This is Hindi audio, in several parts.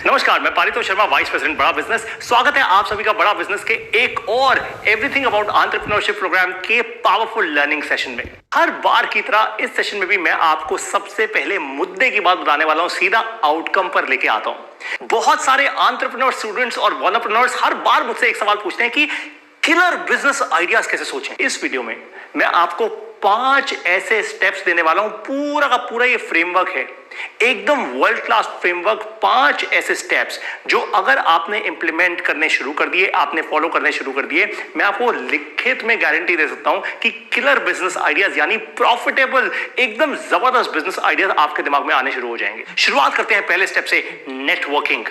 नमस्कार, मैं पारितोष शर्मा, वाइस प्रेसिडेंट बड़ा बिजनेस। स्वागत है आप सभी का बड़ा बिजनेस के एक और एवरीथिंग अबाउट एंटरप्रेन्योरशिप प्रोग्राम के पावरफुल लर्निंग सेशन में। हर बार की तरह इस सेशन में भी मैं आपको सबसे पहले मुद्दे की बात बताने वाला हूं, सीधा आउटकम पर लेके आता हूं। बहुत सारे एंटरप्रेन्योर स्टूडेंट्स और वॉनरप्रेन्योर्स हर बार मुझसे एक सवाल पूछते हैं कि किलर बिजनेस आइडियाज कैसे सोचें। इस वीडियो में मैं आपको 5 ऐसे स्टेप्स देने वाला हूं। पूरा का पूरा ये फ्रेमवर्क है, एकदम वर्ल्ड क्लास फ्रेमवर्क। 5 ऐसे स्टेप्स जो अगर आपने इंप्लीमेंट करने शुरू कर दिए, आपने फॉलो करने शुरू कर दिए, मैं आपको लिखित में गारंटी दे सकता हूं कि किलर बिजनेस आइडियाज यानी प्रॉफिटेबल एकदम जबरदस्त बिजनेस आइडियाज आपके दिमाग में आने शुरू हो जाएंगे। शुरुआत करते हैं पहले स्टेप से, नेटवर्किंग।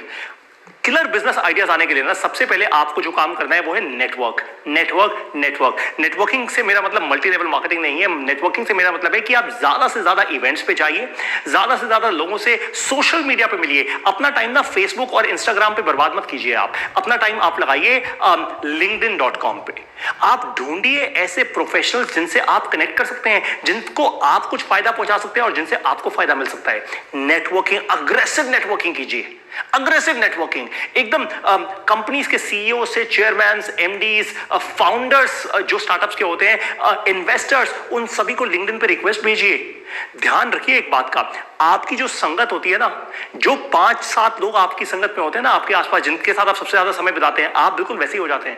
किलर बिजनेस आइडियाज आने के लिए ना सबसे पहले आपको जो काम करना है वो है नेटवर्क। नेटवर्किंग से मेरा मतलब मल्टी लेवल मार्केटिंग नहीं है। नेटवर्किंग से मेरा मतलब है कि आप ज्यादा से ज्यादा इवेंट्स पे जाइए, ज्यादा से ज्यादा लोगों से सोशल मीडिया पे मिलिए। अपना टाइम ना फेसबुक और इंस्टाग्राम पे बर्बाद मत कीजिए। आप अपना टाइम आप लगाइए linkedin.com पे। आप ढूंढिए ऐसे प्रोफेशनल्स जिनसे आप कनेक्ट कर सकते हैं, जिनको आप कुछ फायदा पहुंचा सकते हैं और जिनसे आपको फायदा मिल सकता है। नेटवर्किंग, अग्रेसिव नेटवर्किंग कीजिए। अग्रेसिव नेटवर्किंग एकदम कंपनीज के सीईओ से चेयरमैन, एमडीज, फाउंडर्स जो स्टार्टअप्स के होते हैं, इन्वेस्टर्स, उन सभी को लिंक्डइन पे रिक्वेस्ट भेजिए। ध्यान रखिए एक बात का, आपकी जो संगत होती है ना, जो 5-7 लोग आपकी संगत में होते हैं ना आपके आसपास, जिनके साथ आप सबसे ज्यादा समय बिताते हैं, आप बिल्कुल वैसे ही हो जाते हैं।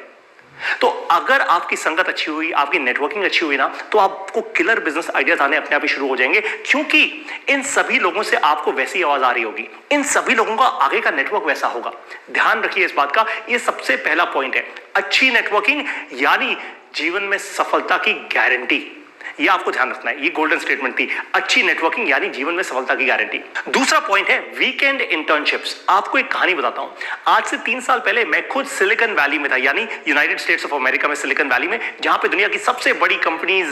तो अगर आपकी संगत अच्छी हुई, आपकी नेटवर्किंग अच्छी हुई ना, तो आपको किलर बिजनेस आइडियाज आने अपने आप ही शुरू हो जाएंगे, क्योंकि इन सभी लोगों से आपको वैसी आवाज आ रही होगी, इन सभी लोगों का आगे का नेटवर्क वैसा होगा। ध्यान रखिए इस बात का, ये सबसे पहला पॉइंट है। अच्छी नेटवर्किंग यानी जीवन में सफलता की गारंटी। ये आपको ध्यान रखना है, ये गोल्डन स्टेटमेंट थी। अच्छी नेटवर्किंग यानी जीवन में सफलता की गारंटी। दूसरा पॉइंट है वीकेंड इंटर्नशिप्स। आपको एक कहानी बताता हूं। आज से 3 साल पहले मैं खुद सिलिकॉन वैली में था, यानी यूनाइटेड स्टेट्स ऑफ अमेरिका में सिलिकॉन वैली में, जहां पे दुनिया की सबसे बड़ी कंपनीज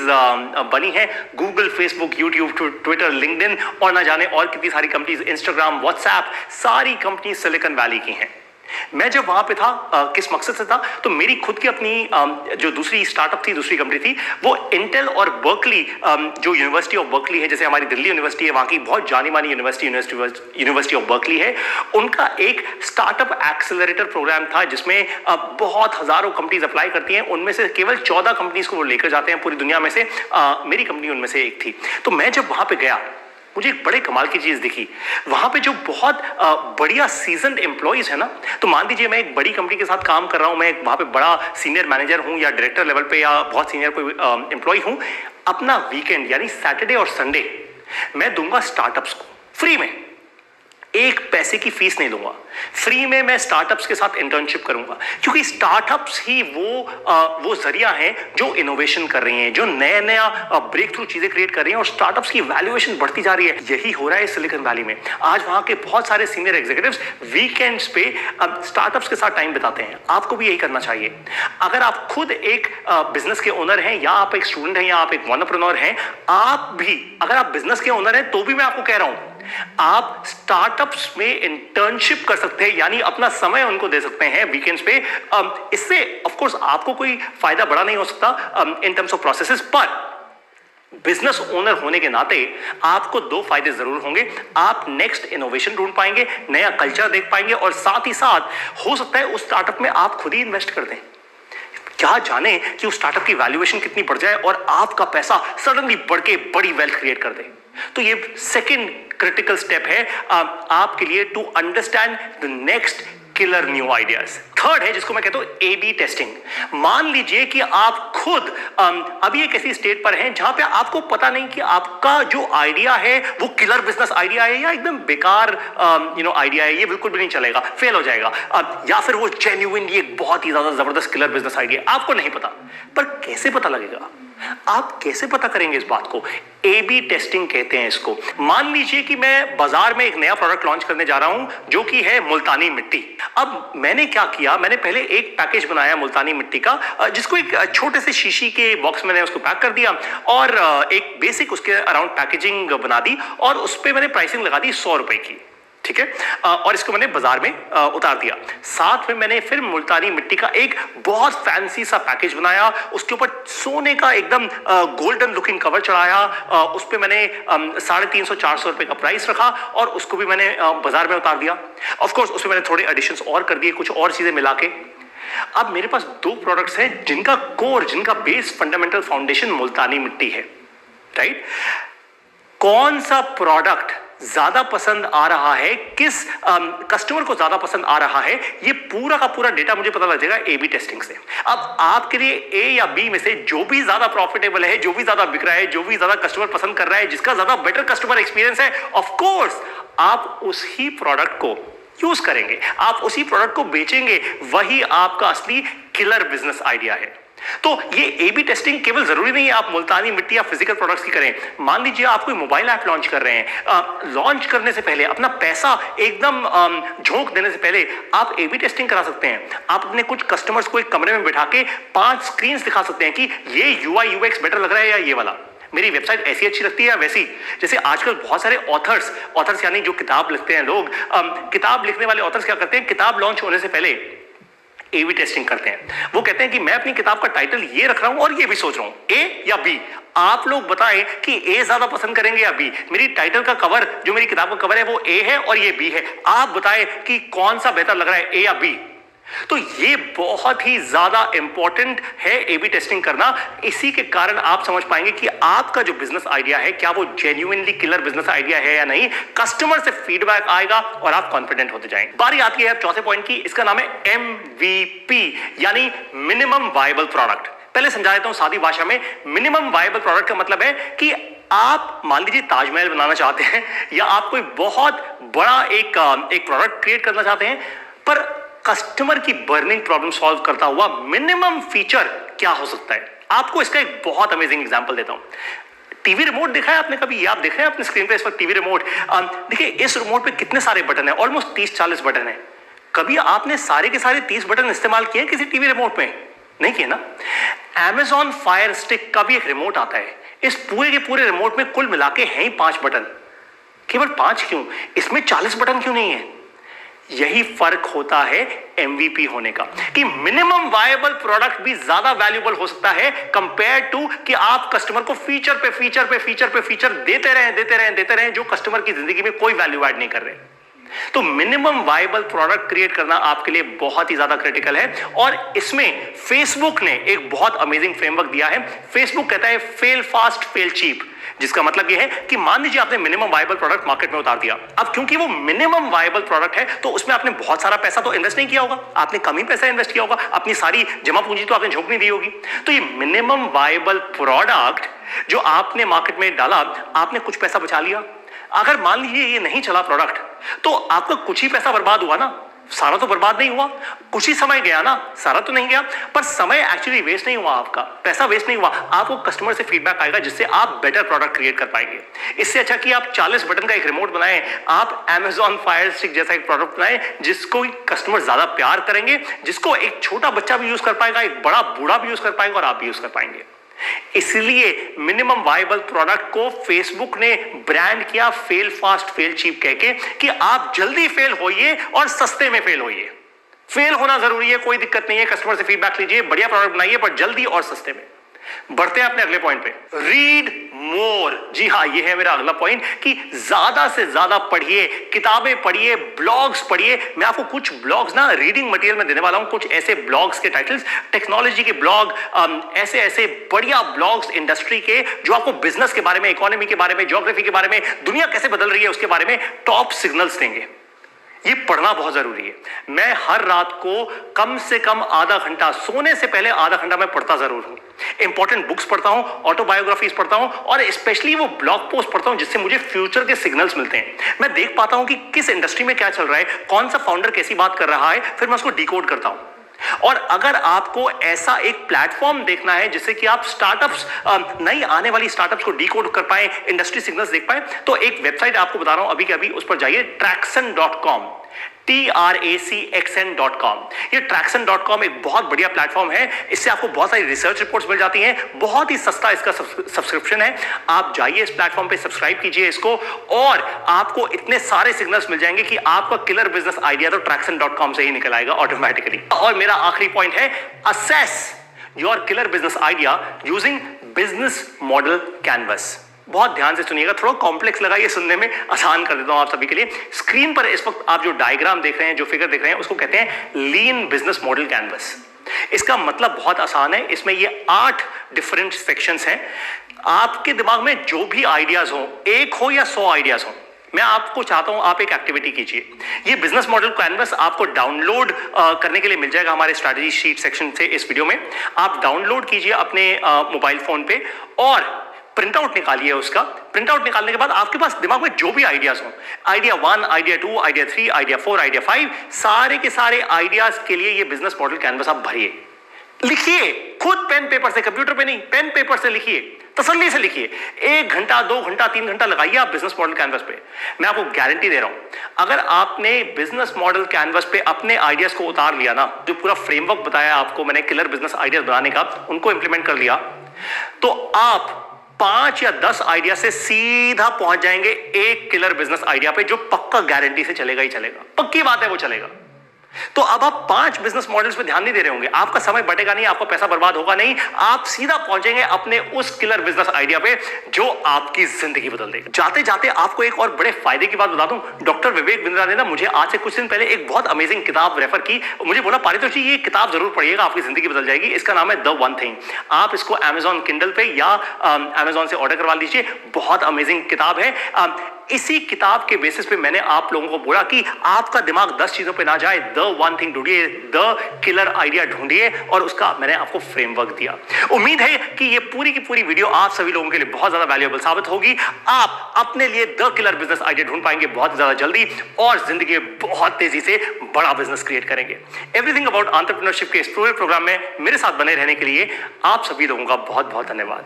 बनी है। Google, Facebook, YouTube, Twitter, LinkedIn और ना जाने और कितनी सारी कंपनीज, इंस्टाग्राम, व्हाट्सएप, सारी कंपनीज सिलिकॉन वैली की हैं। मैं जब वहां पे था, किस मकसद से था, तो मेरी खुद की अपनी जो दूसरी स्टार्टअप थी, दूसरी कंपनी थी, वो इंटेल और बर्कली, जो यूनिवर्सिटी ऑफ बर्कली है, जैसे हमारी दिल्ली यूनिवर्सिटी है, वहां की बहुत जानी मानी यूनिवर्सिटी ऑफ बर्कली है, उनका एक स्टार्टअप एक्सेलरेटर प्रोग्राम था, जिसमें बहुत हजारों कंपनीज अप्लाई करती हैं। उनमें से केवल 14 कंपनीज को वो लेकर जाते हैं पूरी दुनिया में से। मेरी कंपनी उनमें से एक थी। तो मैं जब वहां पे गया, मुझे एक बड़े कमाल की चीज दिखी। वहां पे जो बहुत बढ़िया सीजन्ड एम्प्लॉइज है ना, तो मान लीजिए मैं एक बड़ी कंपनी के साथ काम कर रहा हूं, मैं वहां पे बड़ा सीनियर मैनेजर हूं या डायरेक्टर लेवल पे या बहुत सीनियर कोई एम्प्लॉय हूं। अपना वीकेंड यानी सैटरडे और संडे मैं दूंगा स्टार्टअप्स को फ्री में। 1 पैसे की फीस नहीं दूंगा, फ्री में मैं स्टार्टअप्स के साथ इंटर्नशिप करूंगा, क्योंकि स्टार्टअप्स ही वो जरिया है जो इनोवेशन कर रही हैं, जो नया ब्रेक थ्रू चीजें क्रिएट कर रही हैं, और स्टार्टअप्स की वैल्यूएशन बढ़ती जा रही है। यही हो रहा है सिलिकॉन वैली में। आज वहां के बहुत सारे सीनियर एग्जीक्यूटिव्स वीकेंड्स पे स्टार्टअप्स के साथ टाइम बिताते हैं। आपको भी यही करना चाहिए। अगर आप खुद एक बिजनेस के ओनर हैं, या आप एक स्टूडेंट हैं, या आप एक एंटरप्रेन्योर हैं, आप भी अगर आप बिजनेस के ओनर हैं, तो भी मैं आपको कह रहा हूं, आप स्टार्टअप्स में इंटर्नशिप कर सकते हैं, यानी अपना समय उनको दे सकते हैं वीकेंड्स पे। इससे ऑफ कोर्स आपको कोई फायदा बड़ा नहीं हो सकता इन टर्म्स ऑफ प्रोसेसेस, पर बिजनेस ओनर होने के नाते आपको 2 फायदे जरूर होंगे। आप नेक्स्ट इनोवेशन ढूंढ पाएंगे, नया कल्चर देख पाएंगे, और साथ ही साथ हो सकता है उस स्टार्टअप में आप खुद ही इन्वेस्ट कर दें। क्या जाने कि उस स्टार्टअप की वैल्यूएशन कितनी बढ़ जाए और आपका पैसा सडनली बढ़ के बड़ी वेल्थ क्रिएट कर दे। तो ये सेकंड क्रिटिकल स्टेप है आपके लिए, to understand the next killer new ideas. Third है जिसको मैं कहता हूं A/B टेस्टिंग। मान लीजिए कि आप खुद अभी एक ऐसी स्टेट पर हैं जहां पे आपको पता नहीं कि आपका जो आइडिया है वो किलर बिजनेस आइडिया है या एकदम बेकार आइडिया है, ये बिल्कुल भी नहीं चलेगा, फेल हो जाएगा, या फिर वो जेन्युइनली एक बहुत ही ज्यादा जबरदस्त किलर बिजनेस आइडिया। आपको नहीं पता, पर कैसे पता लगेगा? आप कैसे पता करेंगे इस बात को? A/B टेस्टिंग कहते हैं इसको। मान लीजिए कि मैं बाजार में एक नया प्रोडक्ट लॉन्च करने जा रहा हूं, जो कि है मुल्तानी मिट्टी। अब मैंने क्या किया, मैंने पहले एक पैकेज बनाया मुल्तानी मिट्टी का, जिसको एक छोटे से शीशी के बॉक्स में मैंने उसको पैक कर दिया, और एक बेसिक उसके अराउंड पैकेजिंग बना दी, और उस पर मैंने प्राइसिंग लगा दी 100 रुपए की। ठीक है। और इसको मैंने बाजार में उतार दिया। साथ में मैंने फिर मुल्तानी मिट्टी का एक बहुत फैंसी सा पैकेज बनाया, उसके ऊपर सोने का एकदम गोल्डन लुकिंग कवर चढ़ाया, उस पर मैंने 350-400 रुपए का प्राइस रखा और उसको भी मैंने बाजार में उतार दिया। ऑफ कोर्स उसमें मैंने थोड़े एडिशंस और कर दिए, कुछ और चीजें मिला के। अब मेरे पास 2 प्रोडक्ट्स हैं जिनका कोर, जिनका बेस, फंडामेंटल फाउंडेशन मुल्तानी मिट्टी है, राइट। कौन सा प्रोडक्ट ज्यादा पसंद आ रहा है, किस कस्टमर को ज्यादा पसंद आ रहा है, ये पूरा का पूरा डेटा मुझे पता लग जाएगा A/B टेस्टिंग से। अब आपके लिए A या B में से जो भी ज्यादा प्रॉफिटेबल है, जो भी ज्यादा बिक रहा है, जो भी ज्यादा कस्टमर पसंद कर रहा है, जिसका ज्यादा बेटर कस्टमर एक्सपीरियंस है, ऑफ कोर्स आप उसी प्रोडक्ट को यूज करेंगे, आप उसी प्रोडक्ट को बेचेंगे। वही आपका असली किलर बिजनेस आइडिया है। तो ये A/B टेस्टिंग केवल जरूरी नहीं है आप मुल्तानी मिट्टी या फिजिकल प्रोडक्ट्स की करें। मान लीजिए आप कोई मोबाइल ऐप लॉन्च कर रहे हैं, लॉन्च करने से पहले, अपना पैसा एकदम झोंक देने से पहले आप A/B टेस्टिंग करा सकते हैं। आप अपने कुछ कस्टमर्स को एक कमरे में बैठा के 5 स्क्रीन दिखा सकते हैं कि ये UI UX बेटर लग रहा है या ये वाला, मेरी वेबसाइट ऐसी अच्छी लगती है या वैसी। जैसे आजकल बहुत सारे ऑथर्स यानी जो किताब लिखते हैं लोग, किताब लिखने वाले ऑथर्स क्या करते हैं, किताब लॉन्च होने से पहले A/B टेस्टिंग करते हैं। वो कहते हैं कि मैं अपनी किताब का टाइटल ये रख रहा हूं और ये भी सोच रहा हूं A या B। आप लोग बताएं कि A ज्यादा पसंद करेंगे या B। मेरी टाइटल का कवर, जो मेरी किताब का कवर है, वो A है और ये B है। आप बताएं कि कौन सा बेहतर लग रहा है, A या B। तो ये बहुत ही ज्यादा इंपॉर्टेंट है A/B टेस्टिंग करना। इसी के कारण आप समझ पाएंगे कि आपका जो बिजनेस आइडिया है, क्या वो जेन्युइनली किलर बिजनेस आइडिया है या नहीं। कस्टमर से फीडबैक आएगा और आप कॉन्फिडेंट होते जाएंगे। बारी आती है चौथे पॉइंट की, इसका नाम है MVP यानी मिनिमम वायबल प्रोडक्ट। पहले समझा देता हूं सादी भाषा में। मिनिमम वायबल प्रोडक्ट का मतलब है कि आप मान लीजिए ताजमहल बनाना चाहते हैं या आप कोई बहुत बड़ा एक प्रोडक्ट क्रिएट करना चाहते हैं, पर कस्टमर की बर्निंग प्रॉब्लम सॉल्व करता हुआ मिनिमम फीचर क्या हो सकता है। आपको इसका एक बहुत अमेजिंग एग्जांपल देता हूं। टीवी रिमोट देखा है आपने कभी? ये आप देख रहे हैं अपने स्क्रीन पे इस वक्त टीवी रिमोट। देखिए इस रिमोट पे कितने सारे बटन है, ऑलमोस्ट 30-40 बटन है। कभी आपने सारे के सारे 30 बटन इस्तेमाल किए किसी टीवी रिमोट में? नहीं किए ना। Amazon Fire Stick का भी एक रिमोट आता है। इस पूरे के पूरे रिमोट में कुल मिला के हैं ही 5 बटन। केवल 5 क्यों, इसमें 40 बटन क्यों नहीं है? यही फर्क होता है MVP होने का, कि मिनिमम वायबल प्रोडक्ट भी ज्यादा वैल्यूएबल हो सकता है कंपेयर टू कि आप कस्टमर को फीचर पे फीचर देते रहें जो कस्टमर की जिंदगी में कोई वैल्यू ऐड नहीं कर रहे। तो मिनिमम वायबल प्रोडक्ट क्रिएट करना आपके लिए बहुत ही ज्यादा क्रिटिकल है। और इसमें फेसबुक ने एक बहुत अमेजिंग फ्रेमवर्क दिया है। फेसबुक कहता है फेल फास्ट फेल चीप, जिसका मतलब यह है कि मान लीजिए आपने मिनिमम वायबल प्रोडक्ट मार्केट में उतार दिया। अब क्योंकि वो मिनिमम वायबल प्रोडक्ट है तो उसमें आपने बहुत सारा पैसा तो इन्वेस्ट नहीं किया होगा, आपने कम ही पैसा इन्वेस्ट किया होगा, अपनी सारी जमा पूंजी तो आपने झोंक नहीं दी होगी। तो ये मिनिमम वायबल प्रोडक्ट जो आपने मार्केट में डाला, आपने कुछ पैसा बचा लिया। अगर मान लीजिए ये नहीं चला प्रोडक्ट, तो आपका कुछ ही पैसा बर्बाद हुआ ना, सारा तो बर्बाद नहीं हुआ। कुछ ही समय गया ना, सारा तो नहीं गया, पर समय एक्चुअली वेस्ट नहीं हुआ, आपका पैसा वेस्ट नहीं हुआ। आपको कस्टमर से फीडबैक आएगा जिससे आप बेटर प्रोडक्ट क्रिएट कर पाएंगे। इससे अच्छा कि आप 40 बटन का एक रिमोट बनाएं, आप Amazon Fire Stick जैसा एक प्रोडक्ट बनाएं जिसको कस्टमर ज्यादा प्यार करेंगे, जिसको एक छोटा बच्चा भी यूज कर पाएगा, एक बड़ा बूढ़ा भी यूज कर पाएगा और आप भी यूज कर पाएंगे। इसलिए मिनिमम वायबल प्रोडक्ट को फेसबुक ने ब्रांड किया फेल फास्ट फेल चीप कह के, कि आप जल्दी फेल होइए और सस्ते में फेल होइए। फेल होना जरूरी है, कोई दिक्कत नहीं है, कस्टमर से फीडबैक लीजिए, बढ़िया प्रोडक्ट बनाइए, पर जल्दी और सस्ते में। बढ़ते हैं अपने अगले पॉइंट पे, रीड मोर। जी हाँ, ये है मेरा अगला पॉइंट कि ज्यादा से ज्यादा पढ़िए, किताबें पढ़िए, ब्लॉग्स पढ़िए। मैं आपको कुछ ब्लॉग्स ना रीडिंग मटेरियल में देने वाला हूं, कुछ ऐसे ब्लॉग्स के टाइटल्स, टेक्नोलॉजी के ब्लॉग, ऐसे बढ़िया ब्लॉग्स इंडस्ट्री के, जो आपको बिजनेस के बारे में, इकोनॉमी के बारे में, ज्योग्राफी के बारे में, दुनिया कैसे बदल रही है उसके बारे में टॉप सिग्नल्स देंगे। ये पढ़ना बहुत जरूरी है। मैं हर रात को कम से कम आधा घंटा, सोने से पहले आधा घंटा मैं पढ़ता जरूर हूं। इंपॉर्टेंट बुक्स पढ़ता हूं, ऑटोबायोग्राफीज पढ़ता हूं और स्पेशली वो ब्लॉग पोस्ट पढ़ता हूं जिससे मुझे फ्यूचर के सिग्नल्स मिलते हैं। मैं देख पाता हूं कि किस इंडस्ट्री में क्या चल रहा है, कौन सा फाउंडर कैसी बात कर रहा है, फिर मैं उसको डिकोड करता हूं। और अगर आपको ऐसा एक प्लेटफॉर्म देखना है जिससे कि आप स्टार्टअप्स, नई आने वाली स्टार्टअप्स को डिकोड कर पाए, इंडस्ट्री सिग्नल्स देख पाए, तो एक वेबसाइट आपको बता रहा हूं अभी के अभी, उस पर जाइए, traction.com। TRACXN.com। ये Traction.com एक बहुत बढ़िया प्लेटफॉर्म है। इससे आपको बहुत सारी रिसर्च रिपोर्ट्स मिल जाती हैं। बहुत ही सस्ता इसका सब्सक्रिप्शन है। आप जाइए इस प्लेटफॉर्म पे, सब्सक्राइब कीजिए इसको और आपको इतने सारे सिग्नल्स मिल जाएंगे कि आपका किलर बिजनेस आइडिया तो Traction.com से ही निकल आएगा ऑटोमेटिकली। और मेरा आखिरी पॉइंट है, assess your killer business idea using business model canvas. बहुत ध्यान से सुनिएगा, थोड़ा कॉम्प्लेक्स लगा, ये सुनने में आसान कर देता हूं आप सभी के लिए। स्क्रीन पर इस वक्त आप जो डायग्राम देख रहे हैं, जो फिगर देख रहे हैं, उसको कहते हैं लीन बिजनेस मॉडल कैनवस। इसका मतलब बहुत आसान है। इसमें ये 8 डिफरेंट सेक्शंस हैं। आपके दिमाग में जो भी आइडियाज हो, 1 हो या 100 आइडियाज हो, मैं आपको चाहता हूं आप एक एक्टिविटी कीजिए। ये बिजनेस मॉडल कैनवस आपको डाउनलोड करने के लिए मिल जाएगा हमारे स्ट्रैटेजी शीट सेक्शन से इस वीडियो में। आप डाउनलोड कीजिए अपने मोबाइल फोन पे और प्रिंट आउट निकालिए उसका। प्रिंट आउट निकालने के बाद आपके पास दिमाग में जो भी आइडियाज हो, idea 1, idea 2, idea 3, idea 4, idea 5, सारे के सारे आइडियाज के लिए ये बिजनेस मॉडल कैनवस आप भरिए। लिखिए खुद पेन पेपर से, कंप्यूटर पे नहीं, पेन पेपर से लिखिए, तसल्ली से लिखिए। 1 घंटा, 2 घंटा, 3 घंटा लगाइए आप बिजनेस मॉडल कैनवस पे। मैं आपको गारंटी दे रहा हूं, अगर आपने बिजनेस मॉडल कैनवस पे अपने आइडियाज को उतार लिया ना, जो पूरा फ्रेमवर्क बताया आपको मैंने किलर बिजनेस आइडियाज बनाने का, उनको इंप्लीमेंट कर लिया, तो आप 5 या 10 आइडिया से सीधा पहुंच जाएंगे एक किलर बिजनेस आइडिया पे, जो पक्का गारंटी से चलेगा ही चलेगा। पक्की बात है, वो चलेगा। तो अब आप 5 बिजनेस मॉडल्स पे ध्यान नहीं दे रहे होंगे, आपका समय बटेगा नहीं, आपका पैसा बर्बाद होगा नहीं, आप सीधा पहुंचेंगे अपने उस किलर बिजनेस आइडिया पे जो आपकी जिंदगी बदल देगा। जाते जाते आपको एक और बड़े फायदे की बात बता दूं, डॉक्टर विवेक बिंद्रा ने ना मुझे आज से कुछ दिन पहले एक बहुत अमेजिंग किताब रेफर की। मुझे बोला पारितोष जी ये किताब जरूर पढ़िएगा, आपकी जिंदगी बदल जाएगी। इसका नाम है द वन थिंग। आप इसको Amazon Kindle पे या Amazon से ऑर्डर करवा लीजिए। बहुत अमेजिंग किताब है। इसी किताब के बेसिस पे मैंने आप लोगों को बोला कि आपका दिमाग 10 चीजों पे ना जाए, द वन थिंग ढूंढिए, द किलर आइडिया ढूंढिए, और उसका मैंने आपको फ्रेमवर्क दिया। उम्मीद है कि ये पूरी की पूरी वीडियो आप सभी लोगों के लिए बहुत ज्यादा वैल्यूएबल साबित होगी। आप अपने लिए द किलर बिजनेस आइडिया ढूंढ पाएंगे बहुत ज्यादा जल्दी और जिंदगी में बहुत तेजी से बड़ा बिजनेस क्रिएट करेंगे। एवरीथिंग अबाउट एंटरप्रेन्योरशिप के इस पूरे प्रोग्राम में मेरे साथ बने रहने के लिए आप सभी लोगों का बहुत बहुत धन्यवाद।